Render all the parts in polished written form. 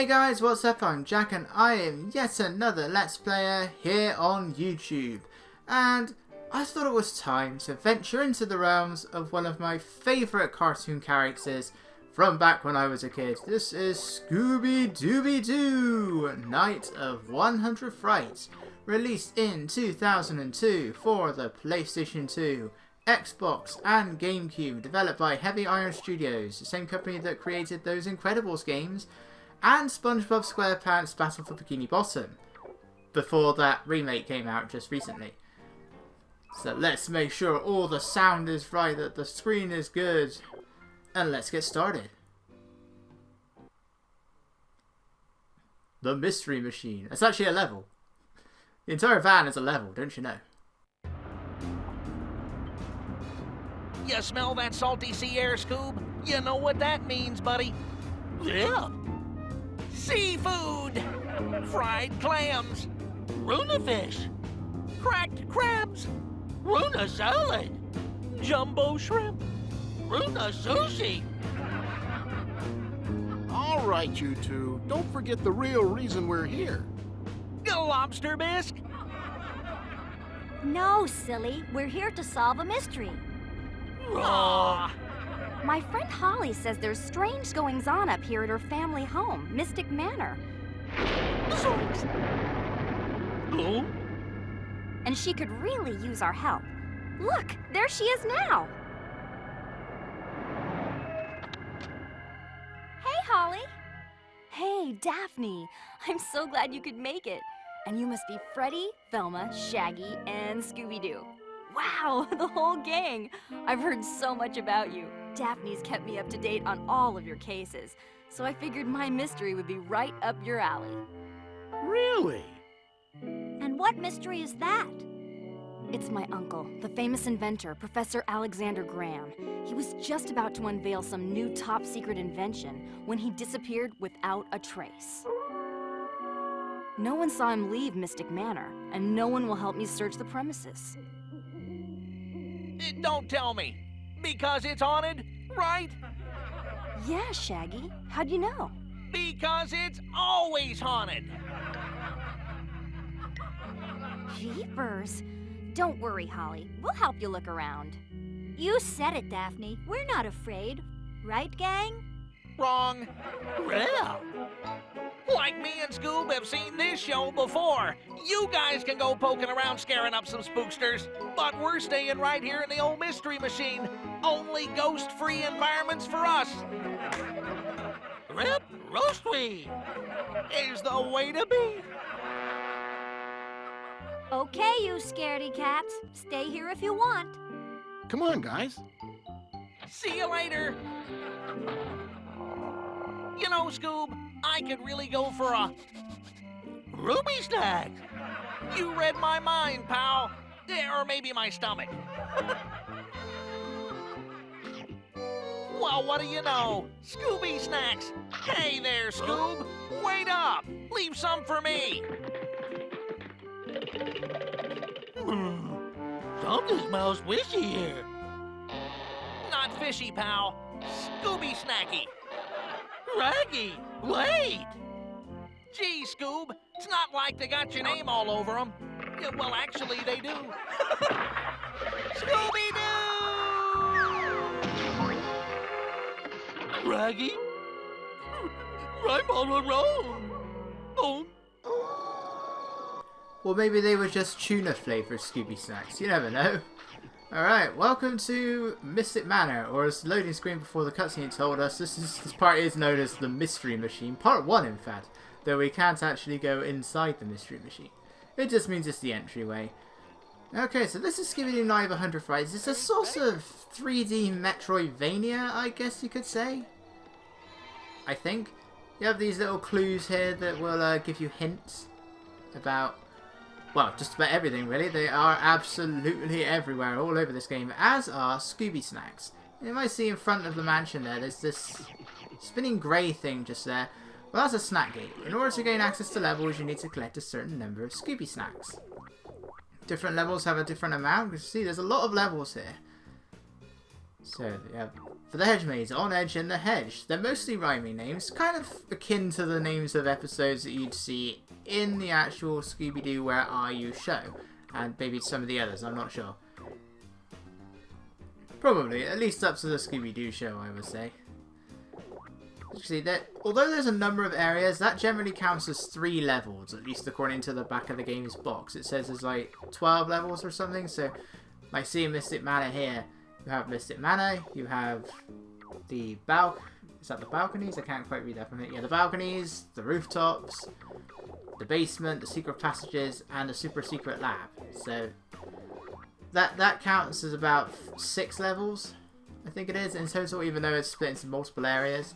Hey guys, what's up? I'm Jack and I am yet another Let's Player here on YouTube. And I thought it was time to venture into the realms of one of my favourite cartoon characters from back when I was a kid. This is Scooby Dooby Doo, Night of 100 Frights, released in 2002 for the PlayStation 2, Xbox and Gamecube, developed by Heavy Iron Studios, the same company that created those Incredibles games, and SpongeBob SquarePants Battle for Bikini Bottom, before that remake came out just recently. So let's make sure all the sound is right, that the screen is good, and let's get started. The Mystery Machine. It's actually a level. The entire van is a level, don't you know? You smell that salty sea air, Scoob? You know what that means, buddy. Yeah. Seafood! Fried clams! Runa fish! Cracked crabs! Runa salad! Jumbo shrimp! Runa sushi! All right, you two. Don't forget the real reason we're here. Lobster bisque! No, silly. We're here to solve a mystery. Aww. My friend Holly says there's strange goings-on up here at her family home, Mystic Manor. Oh? And she could really use our help. Look, there she is now. Hey, Holly. Hey, Daphne. I'm so glad you could make it. And you must be Freddy, Velma, Shaggy, and Scooby-Doo. Wow, the whole gang. I've heard so much about you. Daphne's kept me up to date on all of your cases, so I figured my mystery would be right up your alley. Really? And what mystery is that? It's my uncle, the famous inventor, Professor Alexander Graham. He was just about to unveil some new top-secret invention when he disappeared without a trace. No one saw him leave Mystic Manor, and no one will help me search the premises. Don't tell me. Because it's haunted, right? Yeah, Shaggy. How'd you know? Because it's always haunted. Jeepers. Don't worry, Holly. We'll help you look around. You said it, Daphne. We're not afraid. Right, gang? Wrong. Well, like me and Scoob have seen this show before. You guys can go poking around scaring up some spooksters, but we're staying right here in the old Mystery Machine. Only ghost-free environments for us. Rip roastery is the way to be. Okay, you scaredy cats. Stay here if you want. Come on, guys. See you later. You know, Scoob, I could really go for a ruby snack. You read my mind, pal. Or maybe my stomach. Well, what do you know? Scooby snacks. Hey there, Scoob. Wait up. Leave some for me. Something smells fishy here. Not fishy, pal. Scooby snacky. Raggy, wait! Gee, Scoob, it's not like they got your name all over them. Yeah, well, actually, they do. Scooby-Doo! Raggy? I'm all alone. Oh. Well, maybe they were just tuna-flavoured Scooby snacks. You never know. Alright, welcome to Mystic Manor, or as the loading screen before the cutscene told us, this part is known as the Mystery Machine. Part 1, in fact, though we can't actually go inside the Mystery Machine. It just means it's the entryway. Okay, so this is Scooby-Doo Night of 100 Frights. It's a sort of 3D Metroidvania, I guess you could say. I think. You have these little clues here that will give you hints about... well, just about everything, really. They are absolutely everywhere, all over this game, as are Scooby Snacks. You might see in front of the mansion there's this spinning grey thing just there. Well, that's a snack gate. In order to gain access to levels, you need to collect a certain number of Scooby Snacks. Different levels have a different amount. You see, there's a lot of levels here. So, yeah, for the hedge maze, On Edge and the Hedge. They're mostly rhyming names, kind of akin to the names of episodes that you'd see in the actual Scooby-Doo Where Are You show. And maybe some of the others, I'm not sure. Probably, at least up to the Scooby-Doo show, I would say. See, although there's a number of areas, that generally counts as 3 levels, at least according to the back of the game's box. It says there's like 12 levels or something, so like see Mystic Manor here. You have Mystic Manor, you have the is that the balconies? I can't quite read that from it. Yeah, the balconies, the rooftops, the basement, the secret passages, and the super secret lab. So that counts as about 6 levels, I think it is, in total, even though it's split into multiple areas.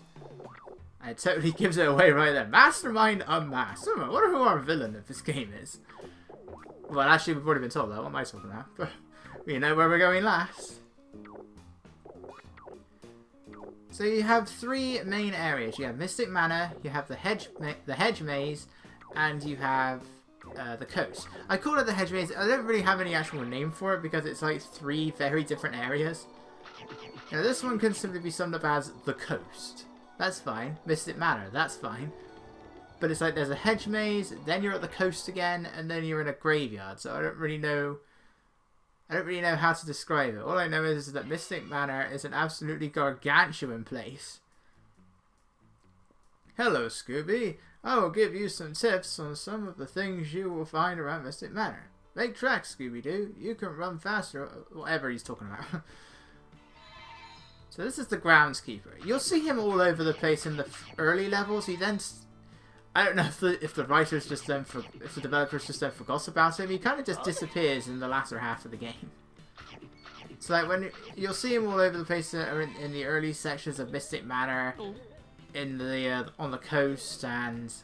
And it totally gives it away right there. Mastermind unmasked. I wonder who our villain of this game is. Well, actually, we've already been told that. What am I talking about? But we know where we're going last. So you have 3 main areas. You have Mystic Manor, you have the hedge maze, and you have the coast. I call it the hedge maze. I don't really have any actual name for it because it's like 3 very different areas. Now this one can simply be summed up as the coast. That's fine. Mystic Manor, that's fine. But it's like there's a hedge maze, then you're at the coast again, and then you're in a graveyard. So I don't really know how to describe it. All I know is that Mystic Manor is an absolutely gargantuan place. Hello, Scooby. I will give you some tips on some of the things you will find around Mystic Manor. Make tracks, Scooby-Doo. You can run faster. Whatever he's talking about. So this is the Groundskeeper. You'll see him all over the place in the early levels. He then... I don't know if the writers just then if the developers just then forgot about him. He kind of just disappears in the latter half of the game. So like when you'll see him all over the place in the early sections of Mystic Manor, in the on the coast and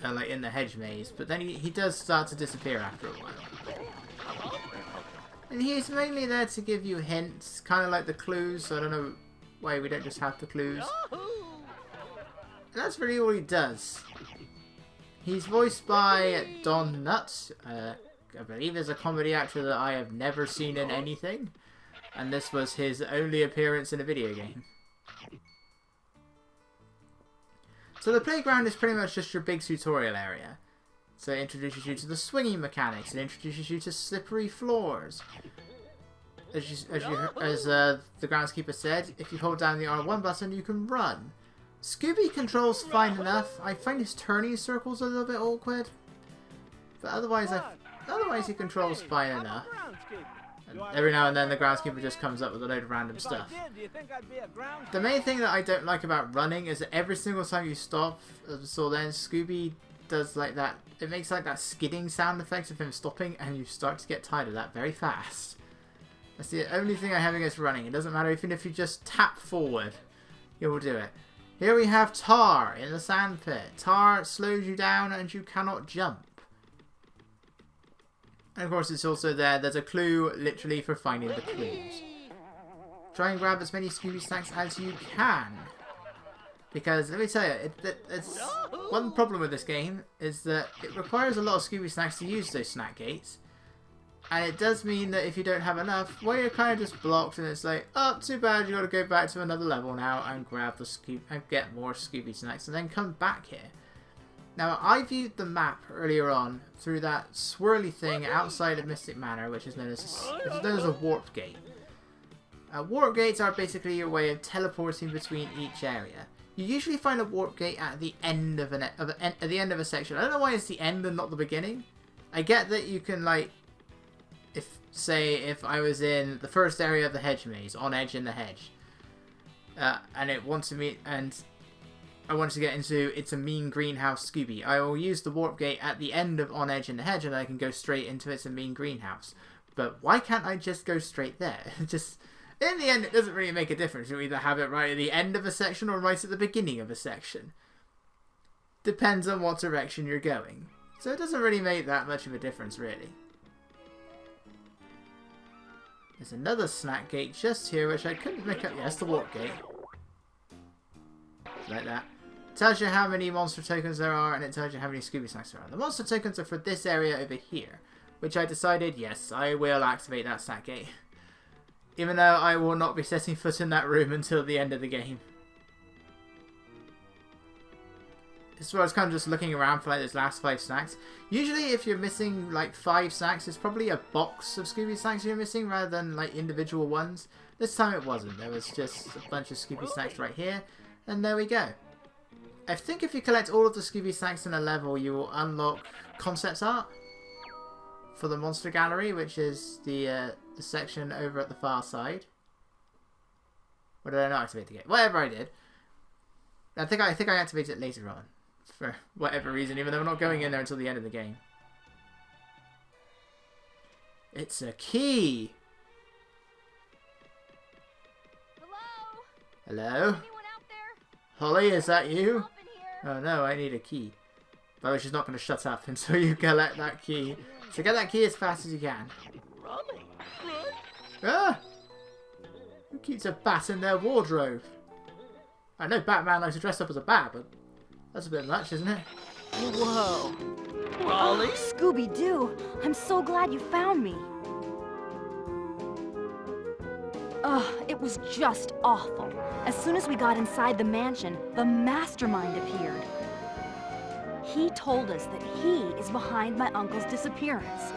like in the hedge maze, but then he does start to disappear after a while. And he's mainly there to give you hints, kind of like the clues. So I don't know why we don't just have the clues. And that's really all he does. He's voiced by Don Knutts. I believe is a comedy actor that I have never seen in anything. And this was his only appearance in a video game. So the playground is pretty much just your big tutorial area. So it introduces you to the swinging mechanics. It introduces you to slippery floors. As the groundskeeper said, if you hold down the R1 button, you can run. Scooby controls fine enough. I find his turning circles a little bit awkward, but otherwise he controls fine enough. And every now and then the groundskeeper just comes up with a load of random stuff. The main thing that I don't like about running is that every single time you stop, so then Scooby does like that. It makes like that skidding sound effect of him stopping, and you start to get tired of that very fast. That's the only thing I have against running. It doesn't matter even if you just tap forward, you will do it. Here we have Tar in the sandpit. Tar slows you down and you cannot jump. And of course it's also there's a clue literally for finding the clues. Try and grab as many Scooby snacks as you can. Because let me tell you, it's one problem with this game is that it requires a lot of Scooby snacks to use those snack gates. And it does mean that if you don't have enough, well, you're kind of just blocked, and it's like, oh, too bad, you got to go back to another level now and grab the and get more Scooby snacks, and then come back here. Now, I viewed the map earlier on through that swirly thing outside of Mystic Manor, which is known as a warp gate. Warp gates are basically your way of teleporting between each area. You usually find a warp gate at the end of a section. I don't know why it's the end and not the beginning. I get that you can like. If I was in the first area of the hedge maze, on edge in the hedge, and it wanted me, and I wanted to get into It's a Mean Greenhouse Scooby, I will use the warp gate at the end of On Edge in the Hedge, and I can go straight into It's a Mean Greenhouse. But why can't I just go straight there? Just in the end, it doesn't really make a difference. You either have it right at the end of a section or right at the beginning of a section. Depends on what direction you're going. So it doesn't really make that much of a difference, really. There's another snack gate just here, which I couldn't make up. Yes, the warp gate. Like that. It tells you how many monster tokens there are, and it tells you how many Scooby snacks there are. The monster tokens are for this area over here, which I decided, yes, I will activate that snack gate. Even though I will not be setting foot in that room until the end of the game. So I was kind of just looking around for like those last 5 snacks. Usually if you're missing like 5 snacks, it's probably a box of Scooby snacks you're missing rather than like individual ones. This time it wasn't. There was just a bunch of Scooby snacks right here. And there we go. I think if you collect all of the Scooby snacks in a level, you will unlock concept art for the monster gallery, which is the section over at the far side. Or did I not activate the gate? Whatever I did. I think I activated it later on. For whatever reason, even though we're not going in there until the end of the game. It's a key! Hello? Hello? Anyone out there? Holly, is that you? Help in here? Oh no, I need a key. By the way, she's not going to shut up until you collect that key. So get that key as fast as you can. Ah! Who keeps a bat in their wardrobe? I know Batman likes to dress up as a bat, but that's a bit much, isn't it? Whoa. Raleigh? Scooby-Doo! I'm so glad you found me. Ugh, it was just awful. As soon as we got inside the mansion, the Mastermind appeared. He told us that he is behind my uncle's disappearance.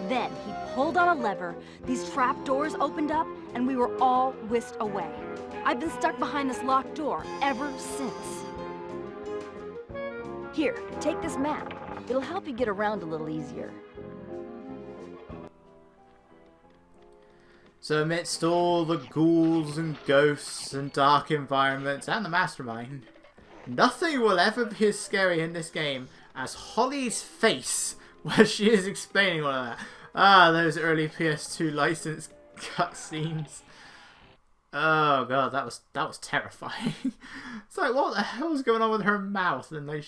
Then he pulled on a lever, these trap doors opened up, and we were all whisked away. I've been stuck behind this locked door ever since. Here, take this map. It'll help you get around a little easier. So amidst all the ghouls and ghosts and dark environments and the Mastermind, nothing will ever be as scary in this game as Holly's face while she is explaining all of that. Ah, those early PS2 licensed cutscenes. Oh god, that was terrifying. It's like, what the hell is going on with her mouth? And like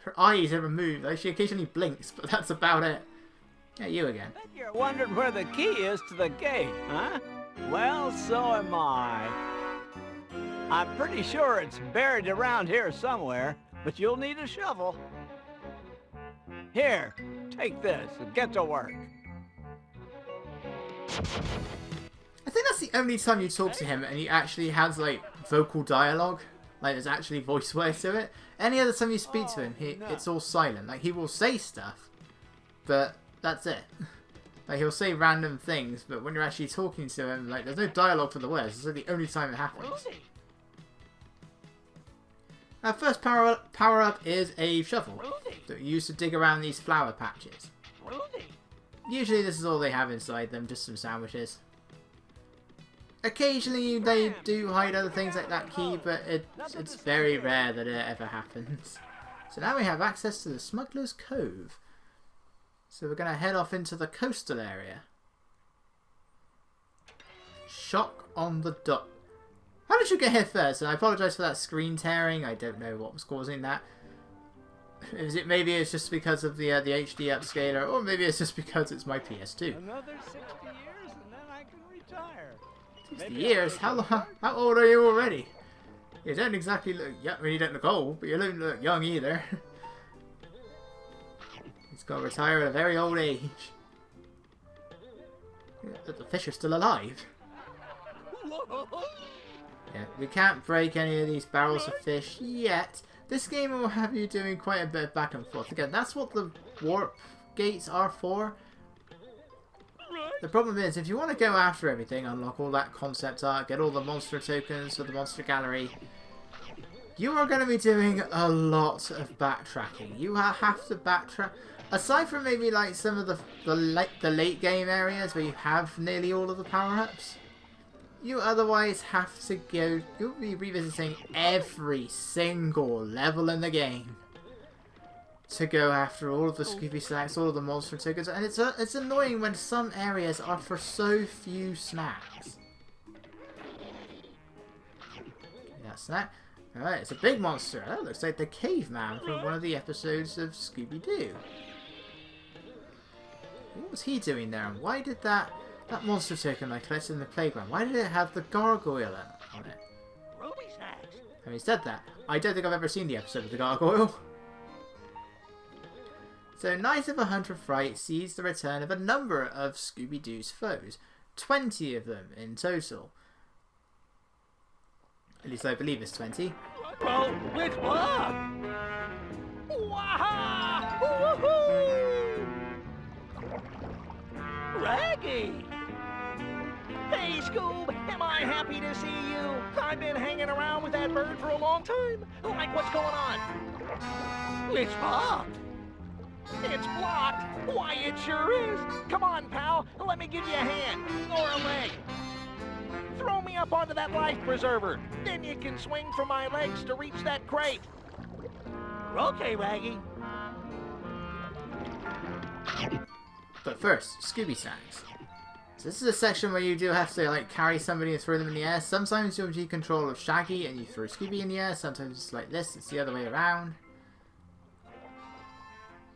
her eyes never move. Like she occasionally blinks, but that's about it. Yeah, you again. Bet you're wondering where the key is to the gate, huh? Well, so am I. I'm pretty sure it's buried around here somewhere, but you'll need a shovel. Here, take this and get to work. I think that's the only time you talk to him and he actually has like vocal dialogue. Like there's actually voice words to it. Any other time you speak to him, it's all silent. Like he will say stuff, but that's it. Like he'll say random things, but when you're actually talking to him, like there's no dialogue for the words. It's like the only time it happens. Our first power up is a shovel that you use to dig around these flower patches. Usually this is all they have inside them, just some sandwiches. Occasionally they do hide other things like that key, but it's very rare that it ever happens. So now we have access to the Smuggler's Cove. So we're going to head off into the coastal area. Shock on the dock. How did you get here first? And I apologise for that screen tearing. I don't know what was causing that. Maybe it's just because of the HD upscaler, or maybe it's just because it's my PS2. Another 60 years and then I can retire. 60 years? How old are you already? You don't exactly look young. I mean, you don't look old, but you don't look young either. He's got to retire at a very old age. But the fish are still alive. Yeah, we can't break any of these barrels of fish yet. This game will have you doing quite a bit of back and forth. Again, that's what the warp gates are for. The problem is, if you want to go after everything, unlock all that concept art, get all the monster tokens for the monster gallery, you are going to be doing a lot of backtracking. You have to backtrack. Aside from maybe like some of the late game areas where you have nearly all of the power-ups, you otherwise have to go, you'll be revisiting every single level in the game to go after all of the Scooby snacks, all of the monster tokens, and it's annoying when some areas are for so few snacks. That snack. Alright, it's a big monster. That looks like the caveman from one of the episodes of Scooby-Doo. What was he doing there, and why did that monster token I collected in the playground, why did it have the gargoyle on it? Having said that, I don't think I've ever seen the episode of the gargoyle. So, Night of 100 Frights sees the return of a number of Scooby-Doo's foes. 20 of them in total. At least I believe it's 20. Oh, which one? Waha! Woohoo! Raggy! Hey, Scoob, am I happy to see you? I've been hanging around with that bird for a long time. Like, what's going on? It's locked. It's blocked. Why, it sure is. Come on, pal. Let me give you a hand. Or a leg. Throw me up onto that life preserver. Then you can swing from my legs to reach that crate. Okay, Raggy. But first, Scooby Snacks. So this is a section where you do have to like carry somebody and throw them in the air. Sometimes you'll take control of Shaggy and you throw Scooby in the air. Sometimes it's like this. It's the other way around.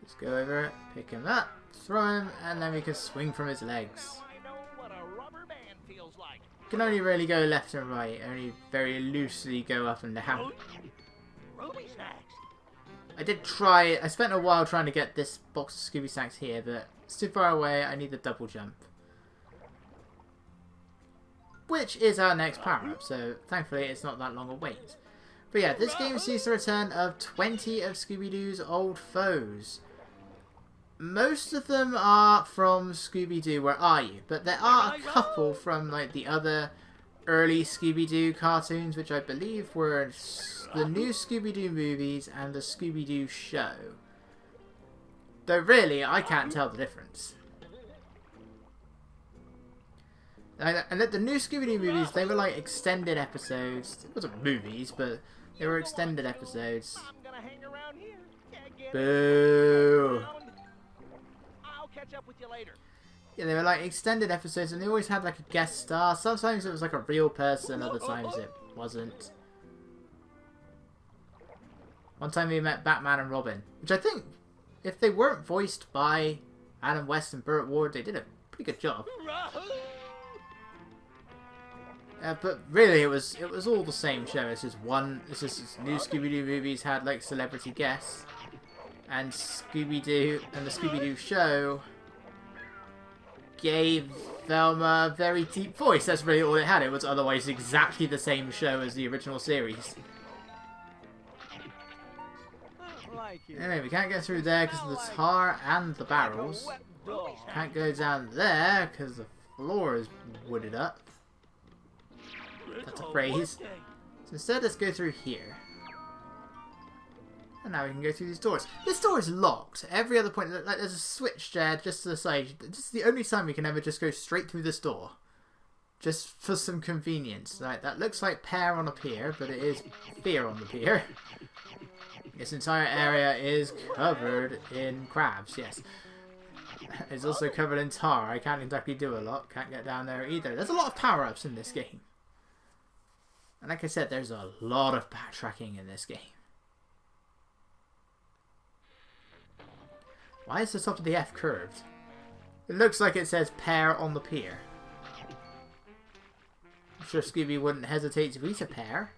Just go over it, pick him up, throw him, and then we can swing from his legs. I know what a rubber band feels like. You can only really go left and right, only very loosely go up and down. Ruby snacks. I did try it. I spent a while trying to get this box of Scooby Snacks here, but it's too far away. I need the double jump. Which is our next power-up, so thankfully it's not that long a wait. But yeah, this game sees the return of 20 of Scooby-Doo's old foes. Most of them are from Scooby-Doo, Where Are You? But there are a couple from like the other early Scooby-Doo cartoons, which I believe were the new Scooby-Doo movies and the Scooby-Doo show. Though really, I can't tell the difference. And the new Scooby-Doo movies, they were like extended episodes. It wasn't movies, but they were extended episodes. I'm gonna hang around here. Boo! I'll catch up with you later. Yeah, they were like extended episodes, and they always had like a guest star. Sometimes it was like a real person, other times it wasn't. One time we met Batman and Robin, which I think, if they weren't voiced by Adam West and Burt Ward, they did a pretty good job. But really, it was all the same show. It's just new Scooby-Doo movies had like celebrity guests, and Scooby-Doo and the Scooby-Doo show gave Velma a very deep voice. That's really all it had. It was otherwise exactly the same show as the original series. Anyway, we can't get through there because of the tar and the barrels. Can't go down there because the floor is wooded up. That's a phrase. So instead, let's go through here. And now we can go through these doors. This door is locked. Every other point, like there's a switch there just to the side. This is the only time we can ever just go straight through this door. Just for some convenience. Right, that looks like pear on a pier, but it is fear on the pier. This entire area is covered in crabs, yes. It's also covered in tar. I can't exactly do a lot. Can't get down there either. There's a lot of power-ups in this game. And like I said, there's a lot of backtracking in this game. Why is the top of the F curved? It looks like it says pear on the pier. I'm sure Scooby wouldn't hesitate to eat a pear.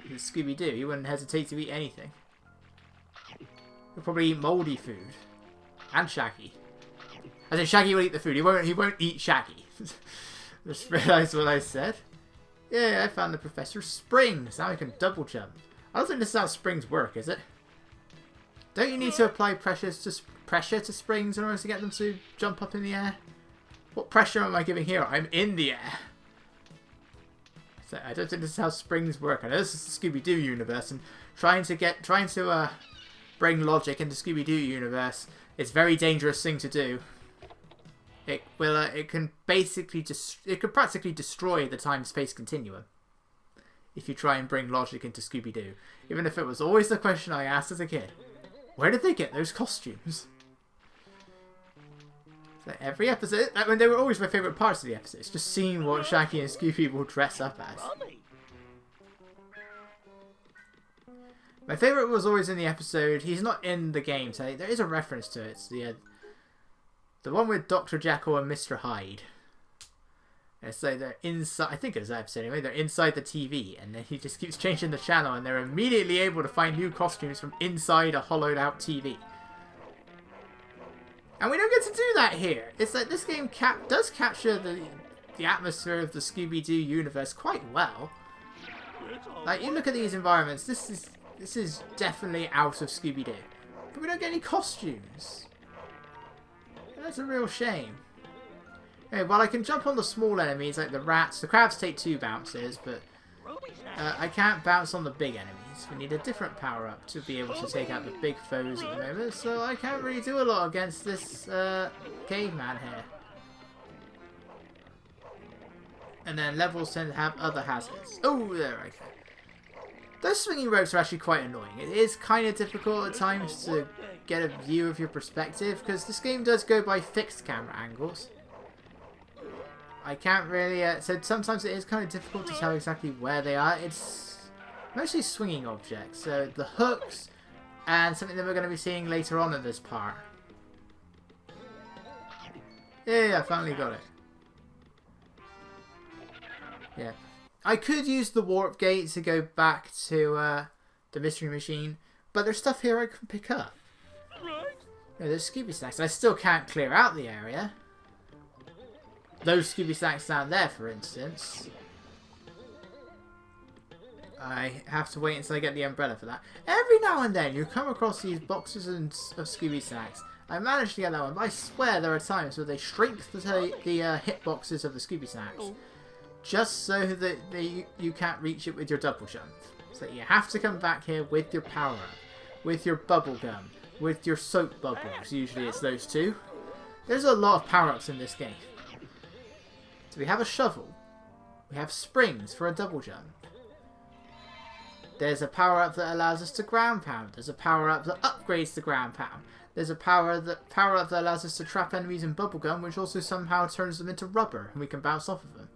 It's Scooby-Doo, he wouldn't hesitate to eat anything. He'll probably eat mouldy food. And Shaggy. I said Shaggy will eat the food, he won't eat Shaggy. Just realised what I said. Yeah, I found the Professor's springs. Now I can double jump. I don't think this is how springs work, is it? Don't you need to apply pressure to springs in order to get them to jump up in the air? What pressure am I giving here? I'm in the air. So I don't think this is how springs work. I know this is the Scooby-Doo universe, and trying to bring logic into Scooby-Doo universe is a very dangerous thing to do. It can practically destroy the time-space continuum if you try and bring logic into Scooby-Doo. Even if it was always the question I asked as a kid. Where did they get those costumes? So every episode, when they were always my favourite parts of the episodes, just seeing what Shaggy and Scooby will dress up as. My favourite was always in the episode, he's not in the game, so there is a reference to it. It's the one with Dr. Jekyll and Mr. Hyde. And it's like they're inside, I think it was that episode anyway, they're inside the TV, and then he just keeps changing the channel, and they're immediately able to find new costumes from inside a hollowed out TV. And we don't get to do that here. It's like this game does capture the atmosphere of the Scooby-Doo universe quite well. Like, you look at these environments, this is definitely out of Scooby-Doo. But we don't get any costumes. And that's a real shame. Okay, well, I can jump on the small enemies like the rats. The crabs take 2 bounces, but I can't bounce on the big enemies. We need a different power-up to be able to take out the big foes at the moment, so I can't really do a lot against this caveman here. And then levels tend to have other hazards. Oh, there I go. Those swinging ropes are actually quite annoying. It is kind of difficult at times to get a view of your perspective, because this game does go by fixed camera angles. I can't really... so sometimes it is kind of difficult to tell exactly where they are. It's mostly swinging objects. So the hooks and something that we're going to be seeing later on in this part. Yeah, I finally got it. Yeah. I could use the warp gate to go back to the mystery machine, but there's stuff here I can pick up. There's Scooby Snacks. I still can't clear out the area. Those Scooby Snacks down there, for instance. I have to wait until I get the umbrella for that. Every now and then you come across these boxes of Scooby Snacks. I managed to get that one, but I swear there are times where they shrink the hit boxes of the Scooby Snacks. Just so that you can't reach it with your double jump. So you have to come back here with your power up, with your bubble gum, with your soap bubbles. Usually it's those 2. There's a lot of power-ups in this game. So we have a shovel. We have springs for a double jump. There's a power-up that allows us to ground pound. There's a power-up that upgrades the ground pound. There's a power-up that allows us to trap enemies in bubblegum, which also somehow turns them into rubber, and we can bounce off of them.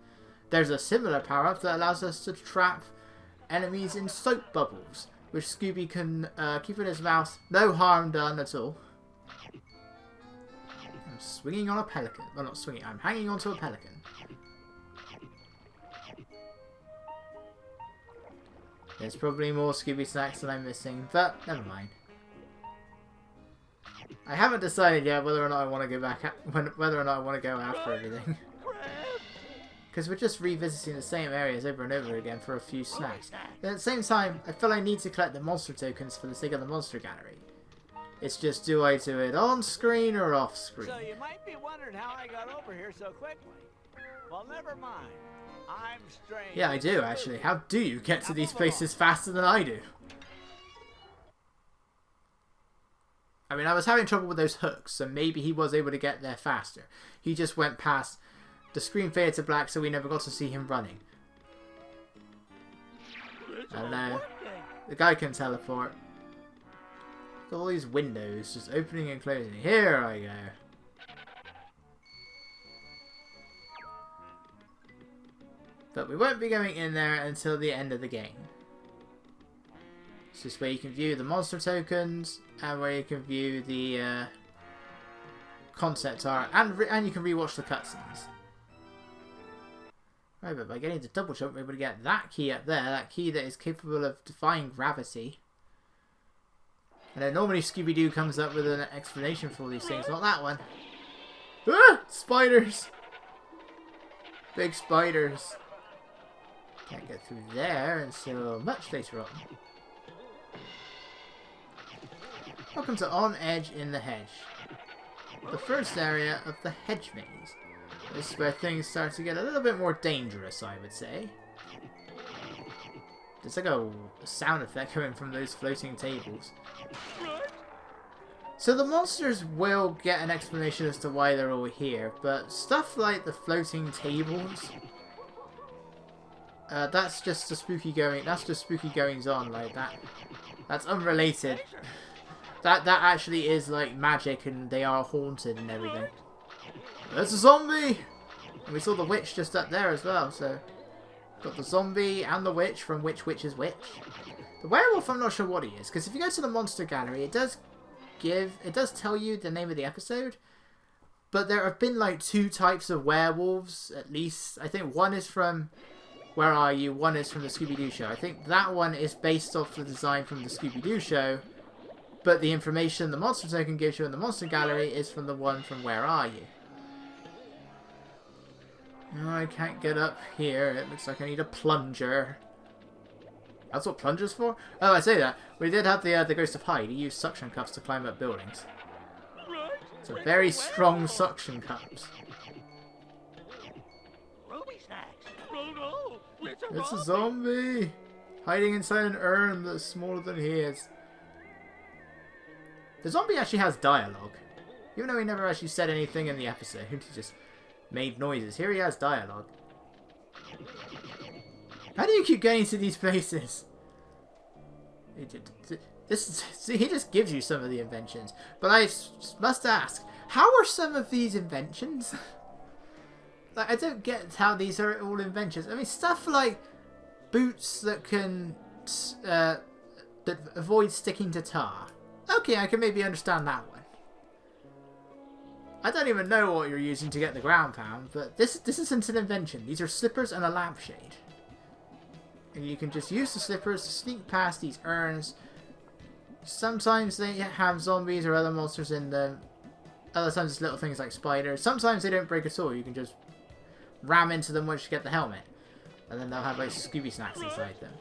There's a similar power-up that allows us to trap enemies in soap bubbles, which Scooby can keep in his mouth, no harm done at all. I'm swinging on a pelican. Well, not swinging, I'm hanging onto a pelican. There's probably more Scooby Snacks that I'm missing, but never mind. I haven't decided yet whether or not I want to go back, whether or not I want to go after everything. Because we're just revisiting the same areas over and over again for a few snacks. And at the same time, I feel I need to collect the monster tokens for the sake of the monster gallery. It's just, do I do it on screen or off screen? So you might be wondering how I got over here so quickly. Well, never mind. I'm strange. Yeah, I do actually. How do you get to these places faster than I do? I mean, I was having trouble with those hooks, so maybe he was able to get there faster. He just went past... The screen faded to black, so we never got to see him running. I don't know. The guy can teleport. Got all these windows just opening and closing. Here I go. But we won't be going in there until the end of the game. It's just where you can view the monster tokens and where you can view the concept art, and you can rewatch the cutscenes. Right, but by getting the double jump, we're able to get that key up there, that key that is capable of defying gravity. And then normally Scooby-Doo comes up with an explanation for all these things, not that one. Ah! Spiders! Big spiders. Can't get through there until much later on. Welcome to On Edge in the Hedge. The first area of the hedge maze. This is where things start to get a little bit more dangerous, I would say. There's like a sound effect coming from those floating tables. So the monsters will get an explanation as to why they're all here, but stuff like the floating tables, that's just the spooky goings on like that. That's unrelated. That actually is like magic, and they are haunted and everything. There's a zombie! And we saw the witch just up there as well, so... Got the zombie and the witch from Which Witch is Which. The werewolf, I'm not sure what he is, because if you go to the monster gallery, it does tell you the name of the episode, but there have been like 2 types of werewolves, at least. I think one is from Where Are You? One is from the Scooby-Doo show. I think that one is based off the design from the Scooby-Doo show, But the information the monster token gives you in the monster gallery is from the one from Where Are You? No, I can't get up here. It looks like I need a plunger. That's what plunger's for? Oh, I say that. We did have the Ghost of Hyde. He used suction cups to climb up buildings. So very strong suction cups. It's a zombie! Hiding inside an urn that's smaller than he is. The zombie actually has dialogue. Even though he never actually said anything in the episode. He just made noises. Here he has dialogue. How do you keep getting to these places? He just gives you some of the inventions. But I must ask, how are some of these inventions? Like, I don't get how these are all inventions. I mean, stuff like boots that can that avoid sticking to tar. Okay, I can maybe understand that one. I don't even know what you're using to get the ground pound, but this isn't an invention. These are slippers and a lampshade. And you can just use the slippers to sneak past these urns. Sometimes they have zombies or other monsters in them. Other times it's little things like spiders. Sometimes they don't break at all. You can just ram into them once you get the helmet. And then they'll have like Scooby snacks inside them.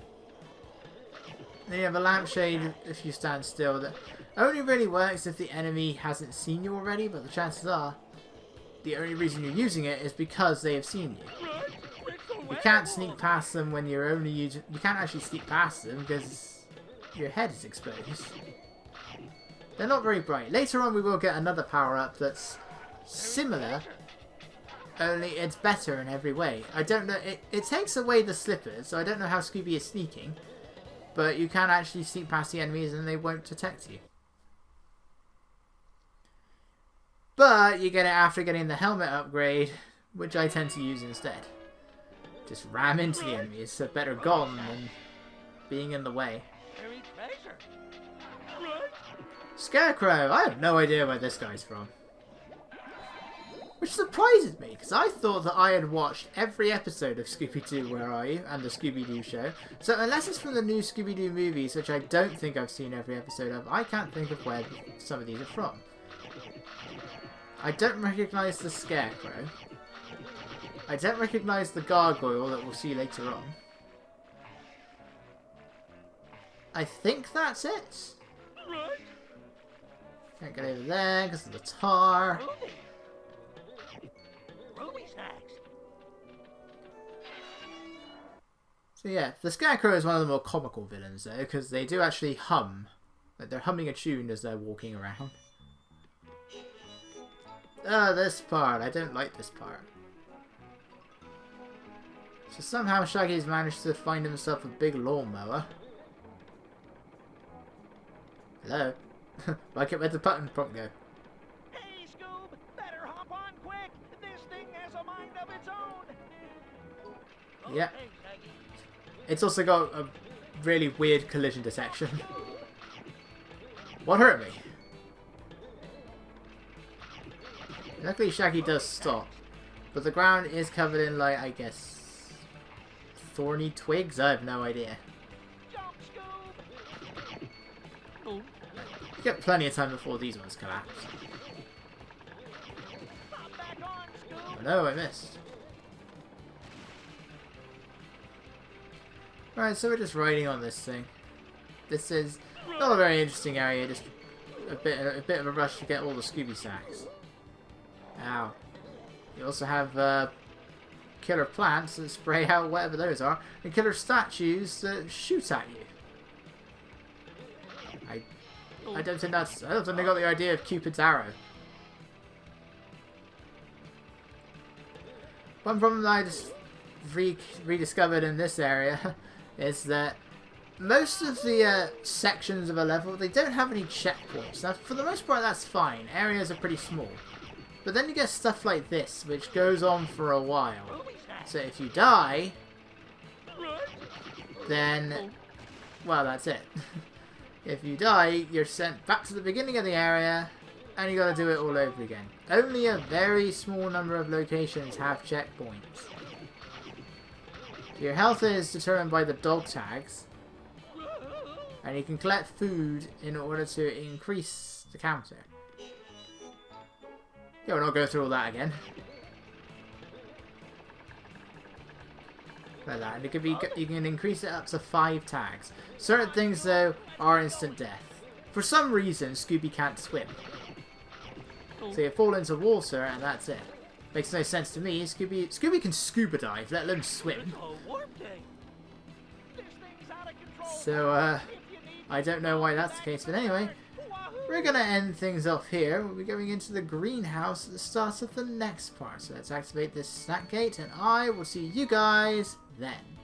Then you have a lampshade if you stand still. That only really works if the enemy hasn't seen you already, but the chances are the only reason you're using it is because they have seen you. You can't sneak past them when you're only using... You can't actually sneak past them because your head is exposed. They're not very bright. Later on we will get another power-up that's similar, only it's better in every way. I don't know... It takes away the slippers, so I don't know how Scooby is sneaking. But you can actually sneak past the enemies and they won't detect you. But you get it after getting the helmet upgrade, which I tend to use instead. Just ram into the enemy. It's a better gone than being in the way. Scarecrow! I have no idea where this guy's from. Which surprises me, because I thought that I had watched every episode of Scooby-Doo, Where Are You? And the Scooby-Doo show. So unless it's from the new Scooby-Doo movies, which I don't think I've seen every episode of, I can't think of where some of these are from. I don't recognise the Scarecrow. I don't recognise the gargoyle that we'll see later on. I think that's it. Can't get over there because of the tar. So yeah, the Scarecrow is one of the more comical villains though, because they do actually hum. Like they're humming a tune as they're walking around. Ah, this part. I don't like this part. So somehow Shaggy's managed to find himself a big lawnmower. Hello? Like it, where'd the button prompt go? Hey, Scoob! Better hop on quick! This thing has a mind of its own! Yeah. It's also got a really weird collision detection. What hurt me? Luckily Shaggy does stop. But the ground is covered in, like, I guess, thorny twigs? I have no idea. Jump, Scoob! You get plenty of time before these ones collapse. Hop back on, Scoob! Oh no, I missed. Right, so we're just riding on this thing. This is not a very interesting area, just a bit of a rush to get all the Scooby sacks. Ow. You also have killer plants that spray out whatever those are, and killer statues that shoot at you. I don't think they got the idea of Cupid's arrow. One problem that I just rediscovered in this area is that most of the sections of a level, they don't have any checkpoints. Now, for the most part, that's fine. Areas are pretty small. But then you get stuff like this, which goes on for a while. So if you die, then, well, that's it. If you die, you're sent back to the beginning of the area, and you gotta do it all over again. Only a very small number of locations have checkpoints. Your health is determined by the dog tags. And you can collect food in order to increase the counter. Yeah, we're not going through all that again. Like that. And it could be, you can increase it up to 5 tags. Certain things, though, are instant death. For some reason, Scooby can't swim. So you fall into water and that's it. Makes no sense to me. Scooby can scuba dive, let alone swim. So, I don't know why that's the case. But anyway, we're going to end things off here. We'll be going into the greenhouse at the start of the next part. So let's activate this snack gate and I will see you guys then.